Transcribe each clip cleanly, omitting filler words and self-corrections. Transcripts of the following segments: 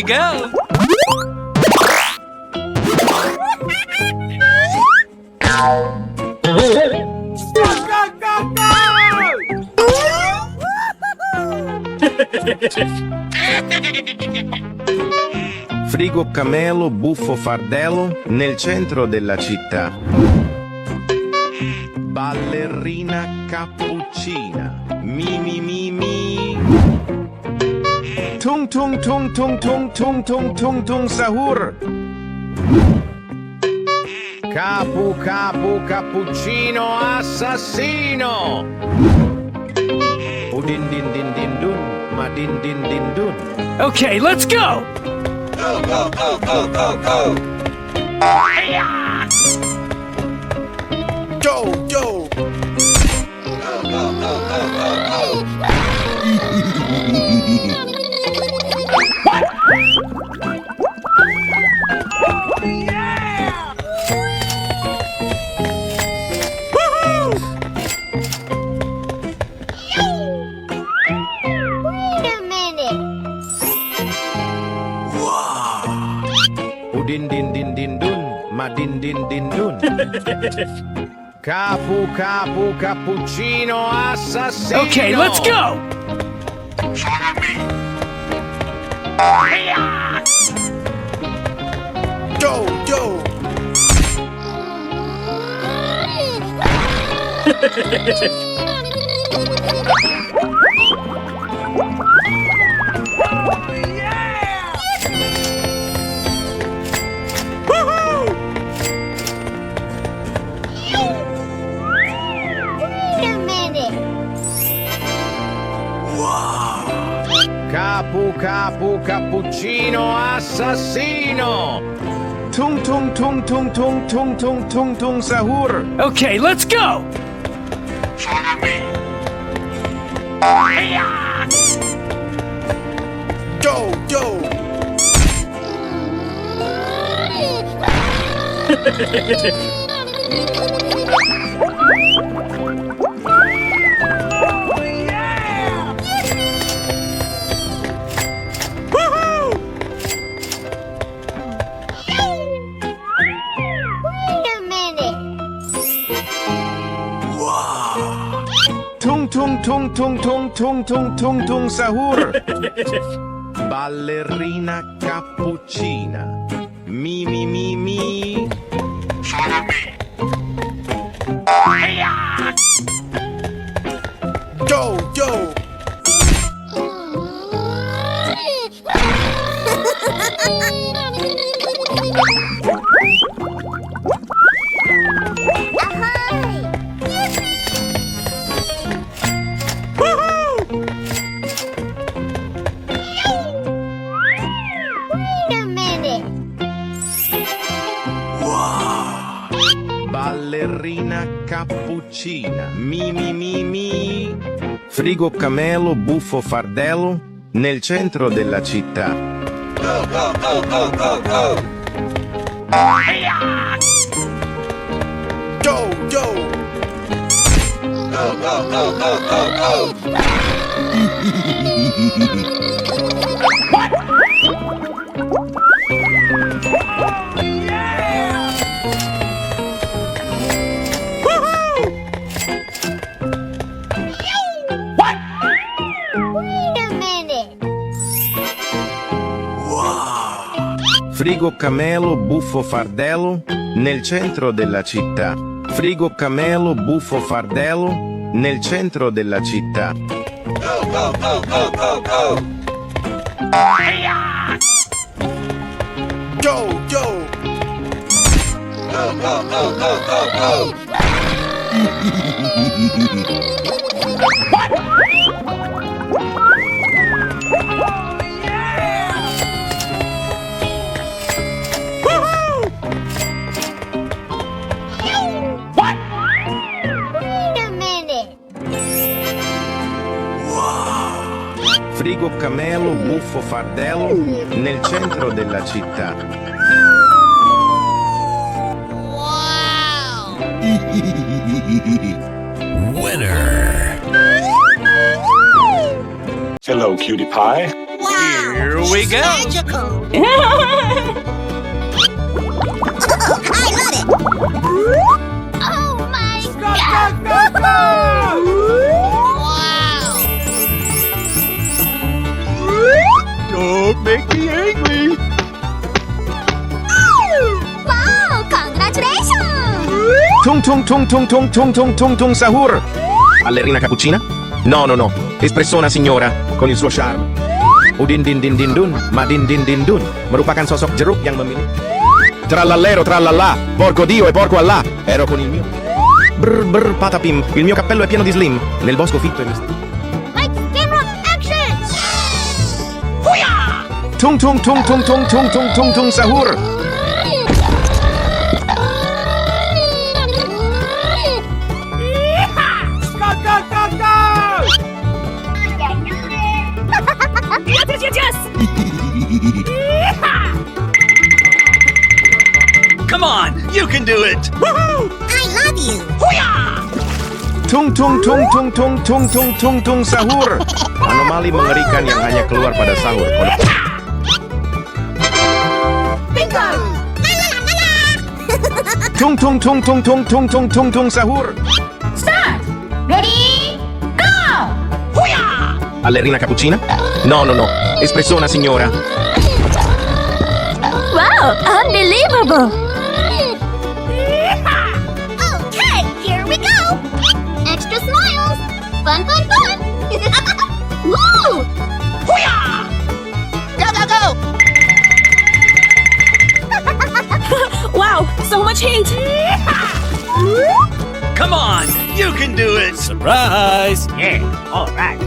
go. Frigo camelo, buffo fardello, nel centro della città. Ballerina cappuccina, mi mi mi mi. Tung tung tung tung tung tung tung tung tung sahur. Capu capu cappuccino assassino. Udin din din din dun, ma din din din dun. Okay, let's go. Go, go, go, go, go, go! Go, go! Go, go, go, go, go, go! Din din din din dun, ma din din din dun. Capu capu cappuccino assassino. Okay, let's go. Go, go! Capu capu cappuccino assassino. Tung tung tung tung tung tung tung tung tung sahur. Okay, let's go. Go, go! Tung tung tung tung tung tung tung tung tung sahur. Ballerina cappuccina. Mi mi mi mi. Go, go! Ballerina cappuccina. Mi mi mi mi. Frigo camelo, buffo fardello, nel centro della città. Go, go, go, go, go, go! Go, go! Go, go, go, go, go, go! Frigo camelo, buffo fardello, nel centro della città. Frigo camelo, buffo fardello, nel centro della città. Go, go, go, go, go, go! Go, go! Go, go, go, go, go, go! Frigo camelo, buffo fardello, nel centro della città. Winner! Hello, cutie pie. Here Here we go. Magical. I love it. Oh my God. Wow. Don't make me angry. Wow, congratulations. Tung tung tung tung tung tung tung tung tung sahur. Ballerina cappuccina? No, no, no. Espressona signora con il suo charme. Udin din din din dun, ma din din din dun. Merupakan sosok jeruk yang memilih. Trallallero trallallà, porco Dio e porco Allah. Ero con il mio. Brr brr patapim, il mio cappello è pieno di slim. Nel bosco fitto e mistero. Lights, camera, action. Tung tung tung tung tung tung tung tung tung sahur. Yes. Come on, you can do it. Woohoo! I love you. Tung tung tung tung tung tung tung tung tung sahur. Anomali mengerikan yang hanya keluar pada sahur. Bingo. Tung tung tung tung tung tung tung tung tung sahur. Start. Ready? Go. Ballerina cappuccina? No, no, no. Espressona signora. Wow, unbelievable. Okay, here we go. Extra smiles. Fun, fun, fun. Woo! Go, go, go. Wow, so much heat! Come on, you can do it. Surprise. Yeah, all right.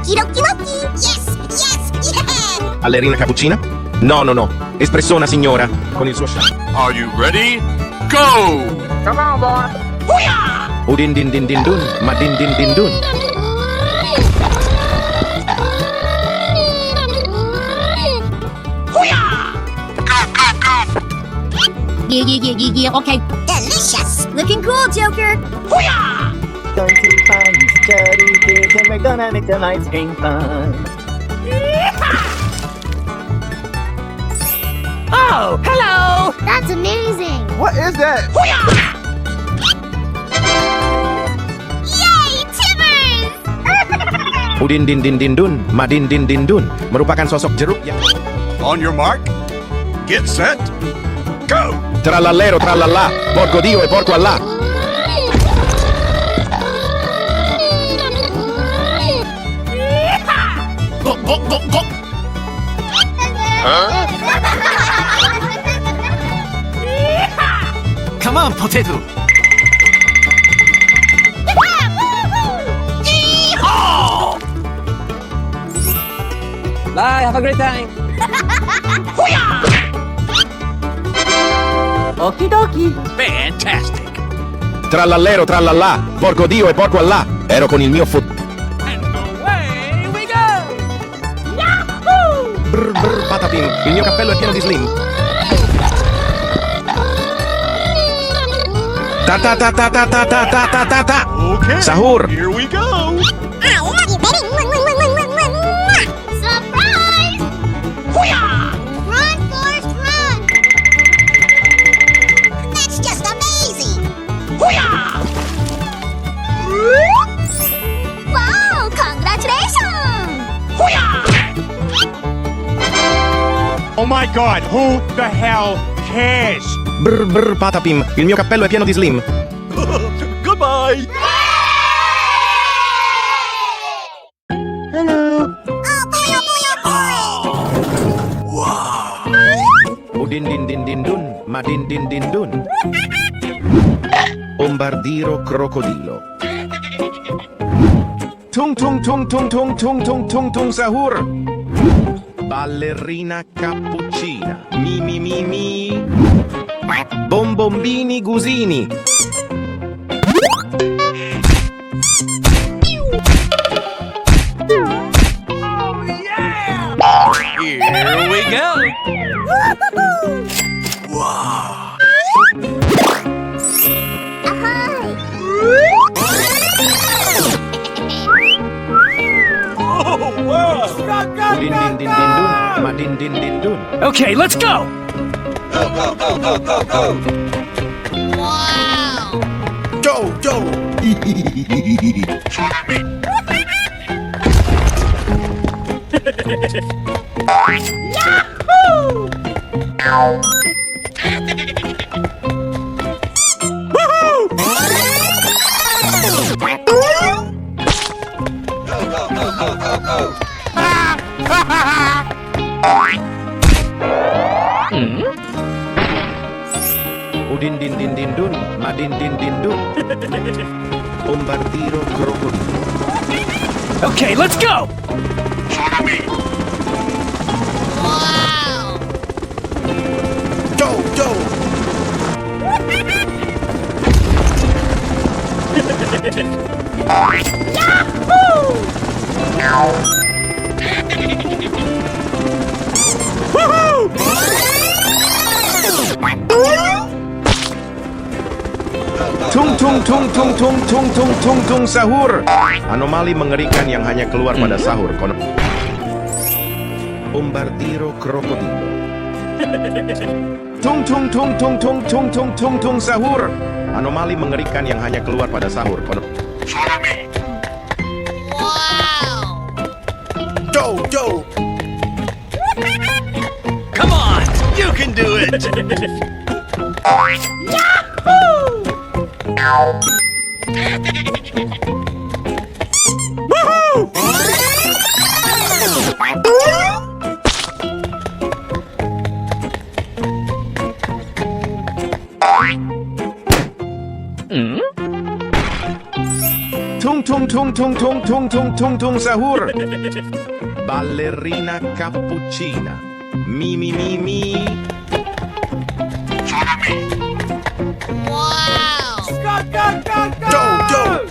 Okie dokie dokie. Yes, yes, yeah. Ballerina cappuccina? No, no, no. Espressona signora con il suo charme. Are you ready? Go! Udin din din din dun, ma din din din dun. Yeah, okay. Delicious. Looking cool, Joker. Going to find Daddy Big and we're gonna make the lights pink fun. Oh, hello. That's amazing. What is that? Yay, Timmers! Udin din din din dun, ma din din din dun. Merupakan sosok jeruk yang On your mark, get set, go! trallallero trallallà, porco Dio e porco Allah. Go, go, go, go! Come on, potato. Bye, have a great time! Okie dokie! Fantastic. Trallallero trallallà, porco Dio e porco Allah. Ero con il mio foot. And away we go. Brr brr patapim, il mio cappello è pieno di slim. Ta ta ta ta ta ta ta ta ta ta ta. Okay, Sahur. here we go! I love you, baby. Surprise! Run, Forrest, run! That's just amazing! Wow, congratulations! Oh my god, who the hell cares? Brr brr patapim, il mio cappello è pieno di slim. Goodbye! Hello. Udin din din din dun, ma din din din dun. Bombardiro crocodilo. Tung tung tung tung tung tung tung tung tung sahur. Ballerina cappuccina. Mi mi mi mi. Bombombini gusini. Here we go. Udin din din din dun, madin din din dun. Okay, let's go! Go, go! Udin din din din dun, madin din din dun. Bombardiro krokodilo. Okay, let's go! Go, go! Tung tung tung tung tung tung tung tung tung sahur. Anomali mengerikan yang hanya keluar pada sahur. Bombardiro krokodilo. Tung tung tung tung tung tung tung tung tung sahur. Anomali mengerikan yang hanya keluar pada sahur. Go, go! Come on! You can do it! Tung tung tung tung tung tung tung tung tung sahur. Ballerina cappuccina. Mi mi mi mi. Go, go!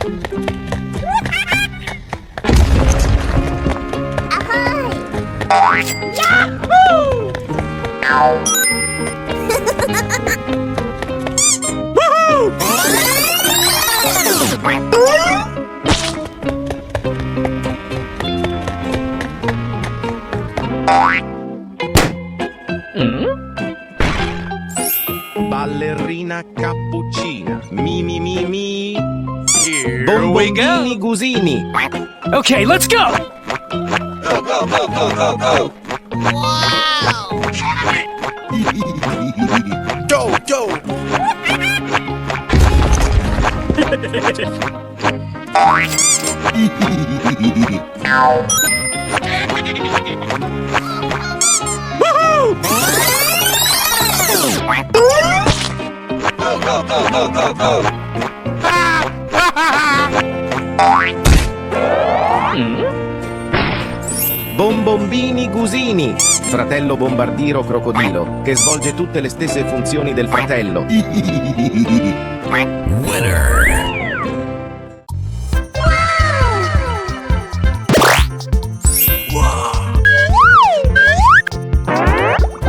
Ballerina cappuccina. Mi mi mi mi. Here we Bombondini go! gusini. Okay, let's go! Go, go! Bombombini gusini. Fratello bombardiro crocodilo, che svolge tutte le stesse funzioni del fratello.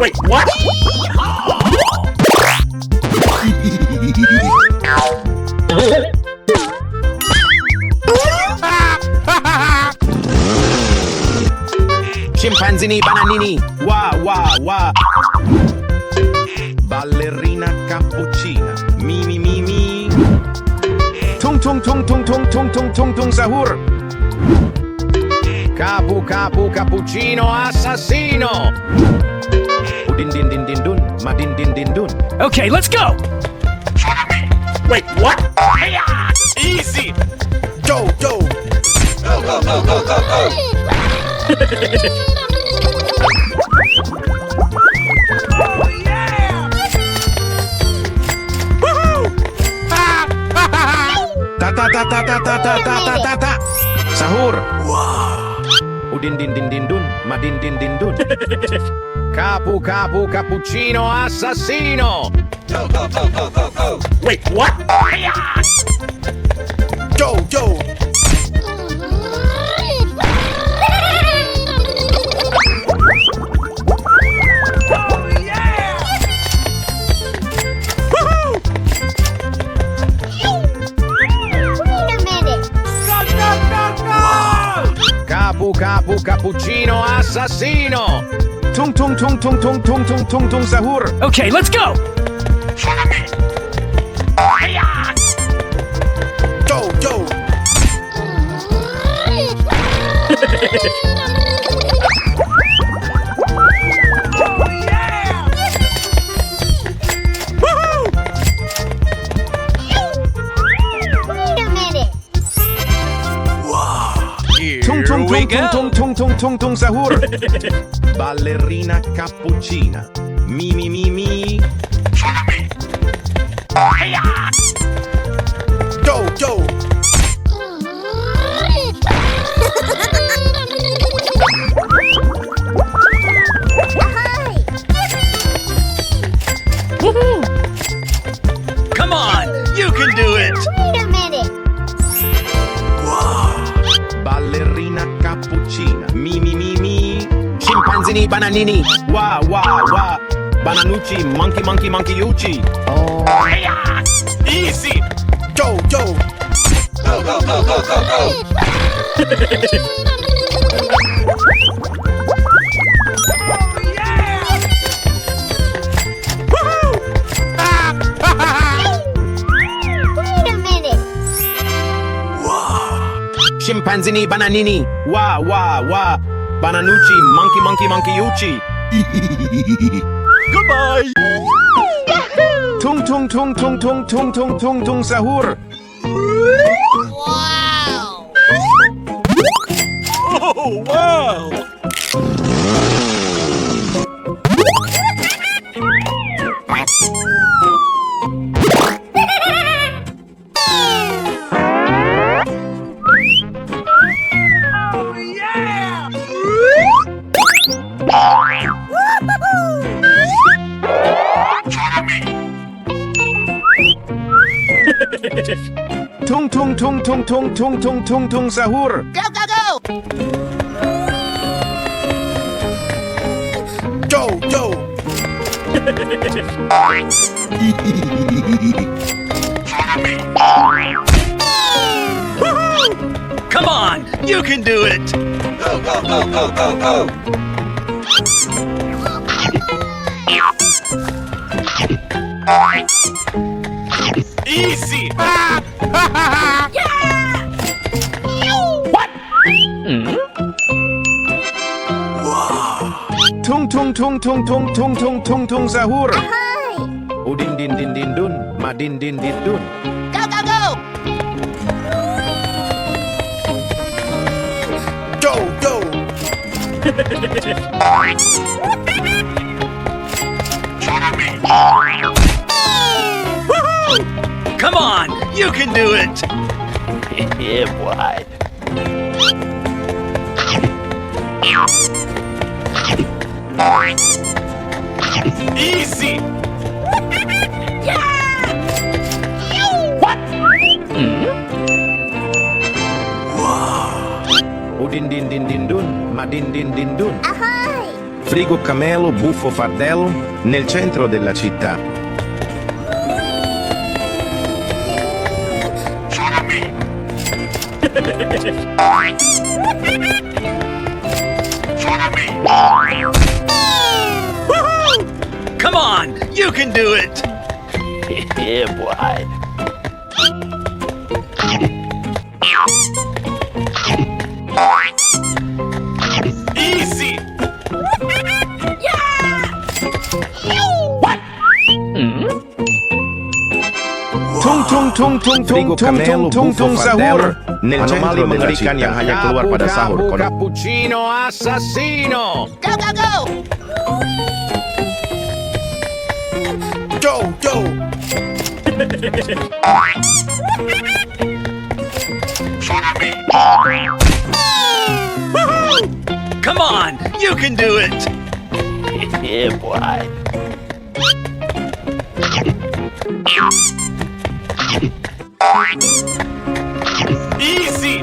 Wait, what? Scimpanzini bananini. Wa wa wa. Ballerina cappuccina. Mi mi mi mi. Tung tung tung tung tung tung tung tung tung sahur. Capu capu cappuccino assassino. Udin din din din dun, madin din din dun. Okay, let's go! Wait, what? Easy! Go, go! Go, go, go, go, go, go! Ta ta ta ta ta ta ta ta ta ta ta. Sahur. Udin din din din dun, madin din din dun. Capu capu cappuccino assassino. Go, go, go, go, go, go! Wait, what? Go, go! Capu capu cappuccino assassino. Tung tung tung tung tung tung tung tung tung sahur. Okay, let's go! Go go. Tung tung we tung go. tung tung tung tung tung sahur. Ballerina cappuccina. Mi mi mi mi. Go go. Come on, you can do it! Ballerina cappuccina. Mi mi mi mi. Scimpanzini bananini. Wa wa wa. Bananucci, monkey monkey monkey ucci. Oh. Easy. Go go. Go, go, go, go, go, go! Scimpanzini bananini. Wa wa wa. Bananucci, monkey monkey monkey ucci. Goodbye! Tung tung tung tung tung tung tung tung tung sahur. Oh, wow! Tung tung tung tung tung tung tung tung tung sahur. Go, go, go! Go go. Come on, you can do it! Go, go, go, go, go, go! Easy. Tung tung tung tung tung tung tung tung tung sahur. Udin din din din dun, madin din din dun. Go, go, go! Go go. Come on, you can do it! Yeah, boy. Easy. Udin din din din dun, madin din din dun. Frigo camelo, buffo fardello, nel centro della città. Come on, you can do it! Yeah, boy. Easy. Tung tung tung tung tung tung tung tung tung sahur. Nel centro mengerikan yang hanya keluar pada sahur. Cappuccino assassino. Go, go, go! Go go. Come on, you can do it! Yeah, boy. Easy.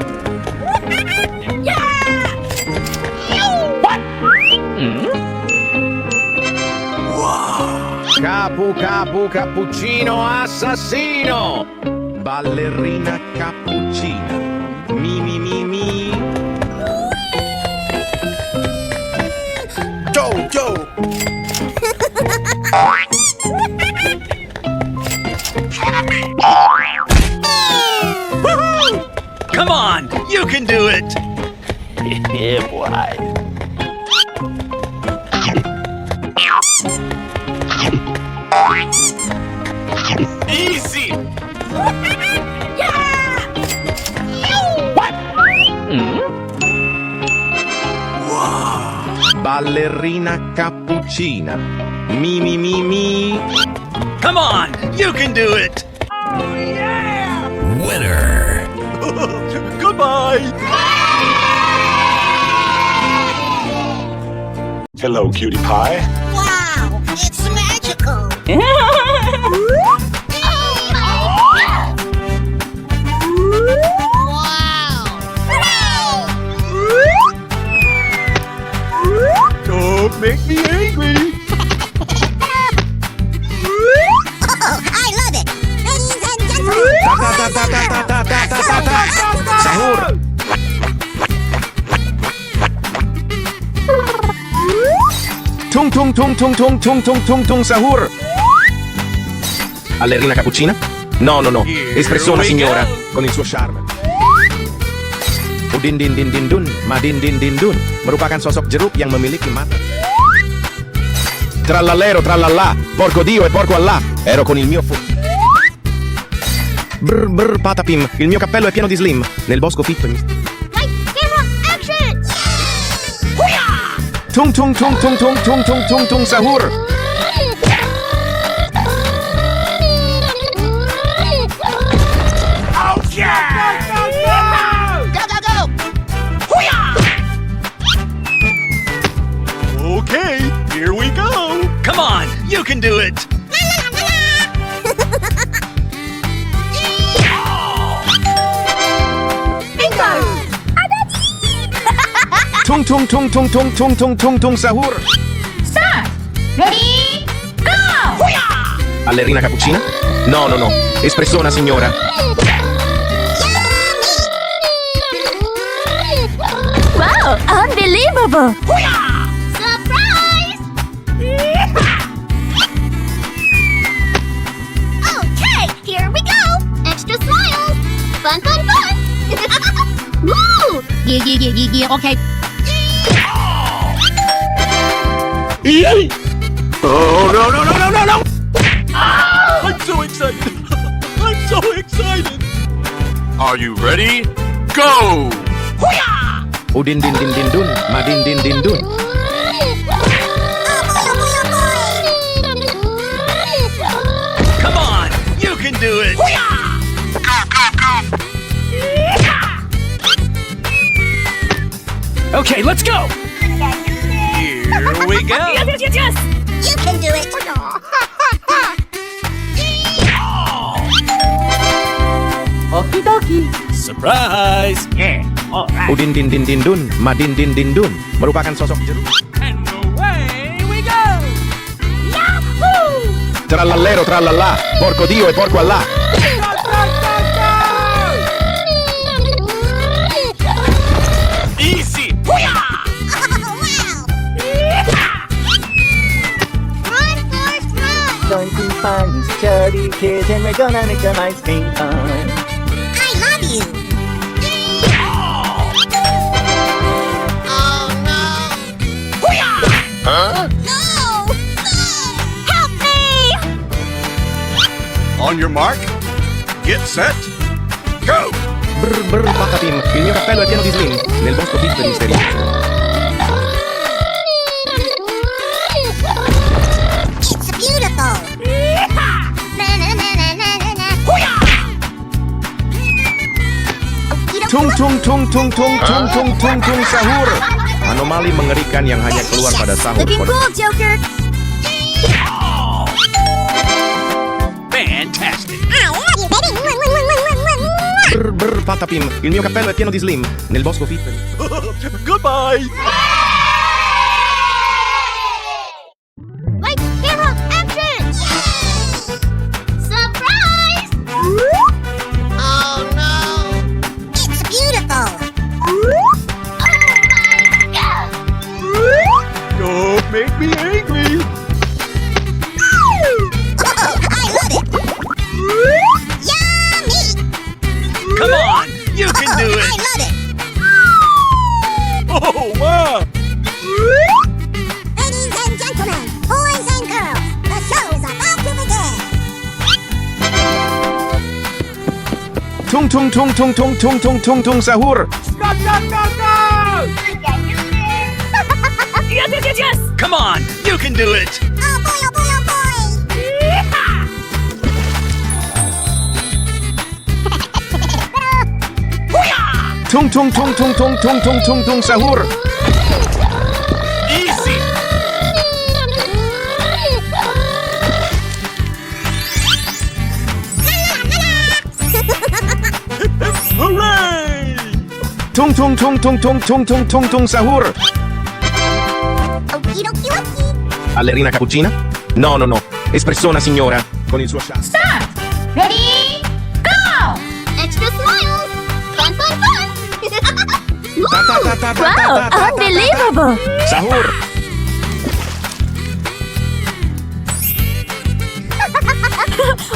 Cappuccino assassino. Ballerina cappuccina. Mi mi mi mi. Come on, you can do it. Yeah, boy. Easy. Ballerina cappuccina. Mi mi mi mi. Come on, you can do it. Winner. Goodbye. Hello, cutie pie. Wow, it's magical. Don't make me angry. I love it. Ladies and gentlemen. Sahur. Tung tung tung tung tung tung tung tung tung sahur. Ballerina cappuccina? No, no, no. Espressona we signora go. con il suo charme. Udin din din din dun, madin din din dun, merupakan sosok jeruk yang memiliki mata. Trallallero trallallà, porco Dio e porco Allah, ero con il mio Brr brr patapim, il mio cappello è pieno di slim, nel bosco fitto e Action! Tung tung tung tung tung tung tung tung tung sahur. Okay, here we go. Come on, you can do it. Tung tung tung tung tung tung tung tung tung sahur. Ready? Go! Ballerina cappuccina? No, no, no. Espressona signora. Wow, unbelievable. Surprise! Okay, here we go. Extra smiles. Fun, fun, fun. Woo! Yeah, okay. Oh, no, no, no, no, no, no! I'm so excited. I'm so excited. Are you ready? Go! Udin din din din dun, madin din din dun. Come on, you can do it. Okay, let's go. Here we go. Yes. You can do it. Okie dokie. Surprise. Yeah, all right. Udin din din din dun, madin din din dun, merupakan sosok jeruk. And away we go. Trallallero trallallà, porco Dio e porco Allah. Easy. Run, Forrest, run! Going to find these chubby kids and we're gonna make the lights pink fun. I love you. Oh no! Huh? No! Help me! On your mark, get set, go! Brr brr patapim, il mio cappello è pieno di slim, nel bosco fitto e misterioso. It's beautiful. Tung tung tung tung tung tung tung tung tung sahur. Anomali mengerikan yang hanya keluar pada sahur. Looking cool, Joker. Fantastic. I love you, baby. Brr brr patapim, il mio cappello è pieno di slim, nel bosco fitto e Goodbye. Like camera action! Surprise! Oh no! It's beautiful! Oh my god! Don't make me angry. quickly. I love it. Yummy. Come on, you can do I it. love it. Oh, wow. Ladies and gentlemen, boys and girls, the show is about to begin. Tung tung tung tung tung tung tung tung tung sahur. Yes! Come on, you can do it. Oh boy, oh boy, oh boy. Tung tung tung tung tung tung tung tung tung sahur. Easy. Hooray! Tung tung tung tung tung tung tung tung tung sahur. Okie dokie dokie. Ballerina cappuccina? No, no, no. Espressona signora con il suo charme. Start! Ready? Go! Extra smiles. Fun, fun, fun. Ta ta ta ta ta ta Wow! ta ta ta. Unbelievable! Sahur.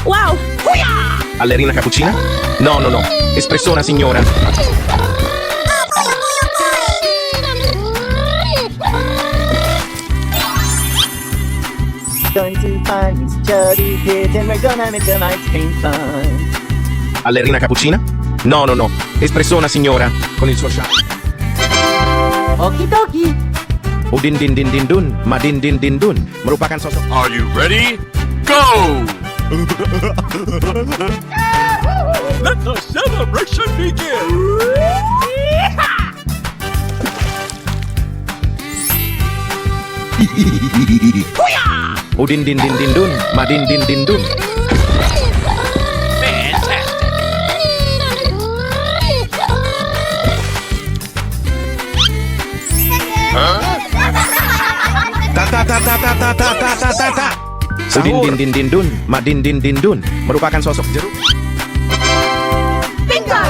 Wow! Ballerina cappuccina? No, no, no. Espressona signora. Going to find these chubby kids and we're gonna make the lights pink fun. Ballerina cappuccina? No, no, no. Espressona signora con il suo charme. Okie dokie! O din din din din dun, ma din din din dun. Merupakan sosok. Are you ready? Go! Let the celebration begin! O din din din din dun, ma din din din dun. Fantastic! Ta ta ta ta ta ta ta ta ta ta ta. O din din din din dun, ma din din din dun. Merupakan sosok jeruk. Bingo!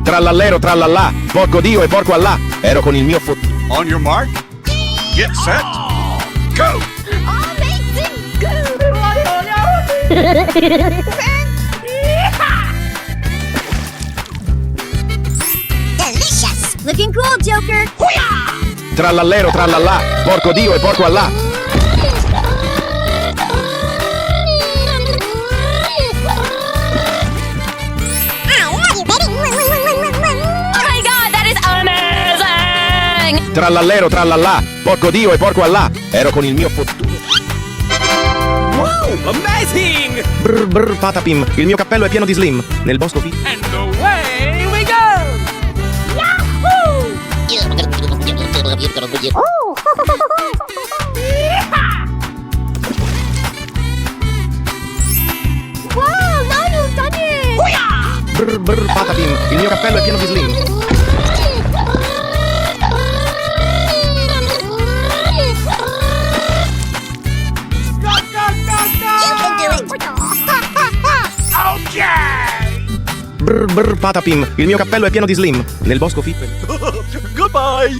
Trallallero trallallà, porco Dio e porco Allah. Ero con il mio foot. On your mark, get set, go! Amazing good. Delicious. Looking cool, Joker. Trallallero trallallà, porco Dio e porco Allah. Oh my god, that is amazing! Trallallero trallallà, porco Dio e porco Allah. Ero con il mio foot. Wow, amazing! Brr brr patapim, il mio cappello è pieno di slim. Nel bosco fi. And away we go! Wow, now you've done it. Brr brr patapim, il mio cappello è pieno di slim. You can do it. Brr brr patapim, il mio cappello è pieno di slim. Nel bosco fi. Goodbye!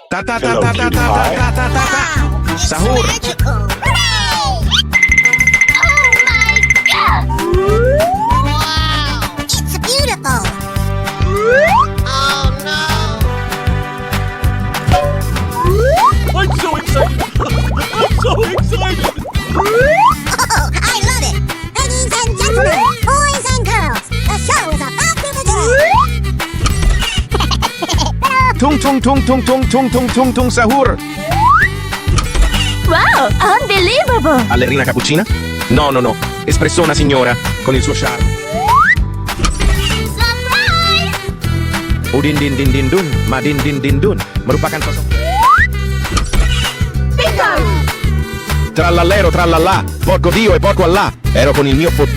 Ta ta ta ta ta ta ta ta ta ta ta. Sahur. Magical. Hooray! Oh my god! Wow! It's beautiful. Oh no! I'm so excited! I'm so excited! Oh, I love it! Ladies and gentlemen, boys and girls, the show is about to begin. Tung tung tung tung tung tung tung tung tung sahur. Wow! Unbelievable! Ballerina cappuccina? No, no, no. Espressona signora con il suo charme. Surprise! O din din din din dun, ma din din din dun. Merupakan sosok. Bingo! Trallallero trallallà, porco Dio e porco Allah. Ero con il mio foot.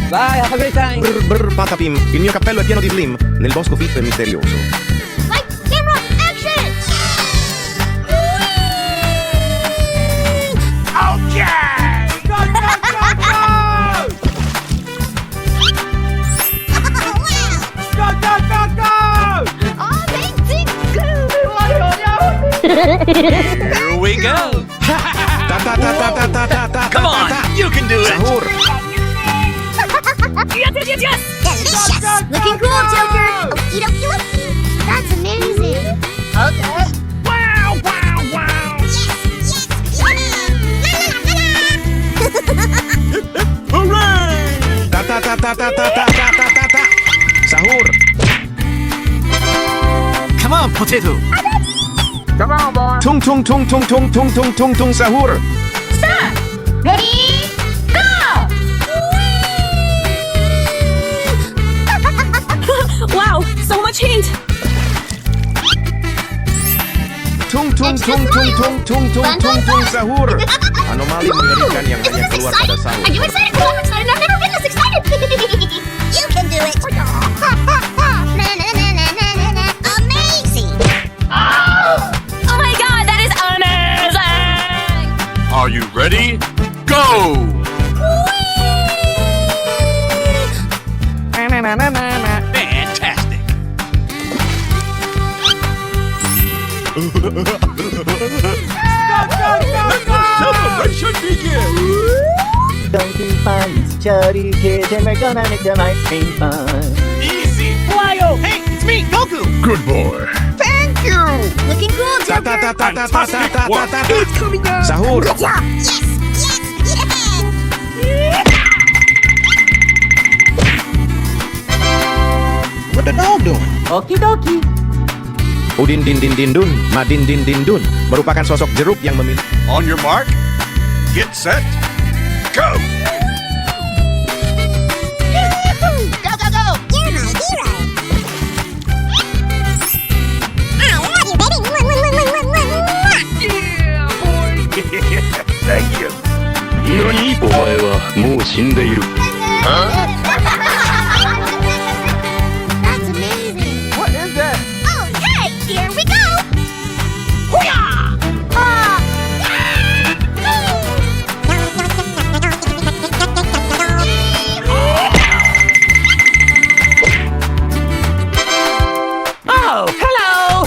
Bye, have a great time. Brr brr patapim, il mio cappello è pieno di slim. Nel bosco fitto e misterioso. Light, camera, action! Okay! Go, go, go, go! Oh, wow! Go, go, go, go! Amazing good! Here we go. Ta ta ta ta ta ta ta ta. Come on, you can do it. Sahur. Delicious! Looking cool, Joker! Okie dokie dokie! That's amazing! Okay. Wow, wow, wow. Yes! Hooray! Ta ta ta ta ta ta ta ta ta ta ta. Sahur. Come on, potato. Tung tung tung tung tung tung tung tung tung sahur. Ready? Go! Wow, so much heat. Tung tung tung tung tung tung tung tung tung sahur. Anomali mengerikan yang hanya keluar pada sahur. Are you excited? Because I'm excited. I've never been this excited. You can do it. Amazing. Oh my god, that is amazing! Are you ready? Go! Fantastic. Celebration begin. Dunking Fun's charity kids, and we're gonna make the lights bring fun. Easy. Wario. Hey, it's me, Goku. Good boy. Thank you. Looking cool, Ta ta Joker. ta ta ta ta ta ta ta ta. It's coming down. Sahur. Good job. Yes! What the dog doing? Okie dokie. Udin din din din dun, madin din din dun merupakan sosok jeruk yang memiliki. On your mark. Get set. Go. Go, go, go! You're my hero! Alright, you ready? Thank you. 何お前はもう死んでいる。 That's amazing! What is that? Okay, here we go! Hoo-yah! Oh, hello!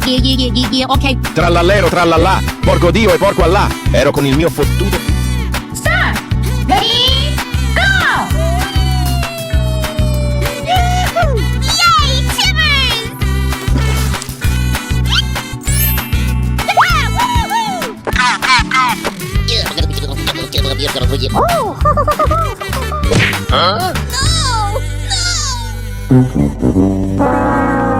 Yeah, okay. Trallallero trallallà, porco Dio e porco Allah. Ero con il mio fottuto. Start! Ready? Go! Yay, Timmers! Huh? No! No!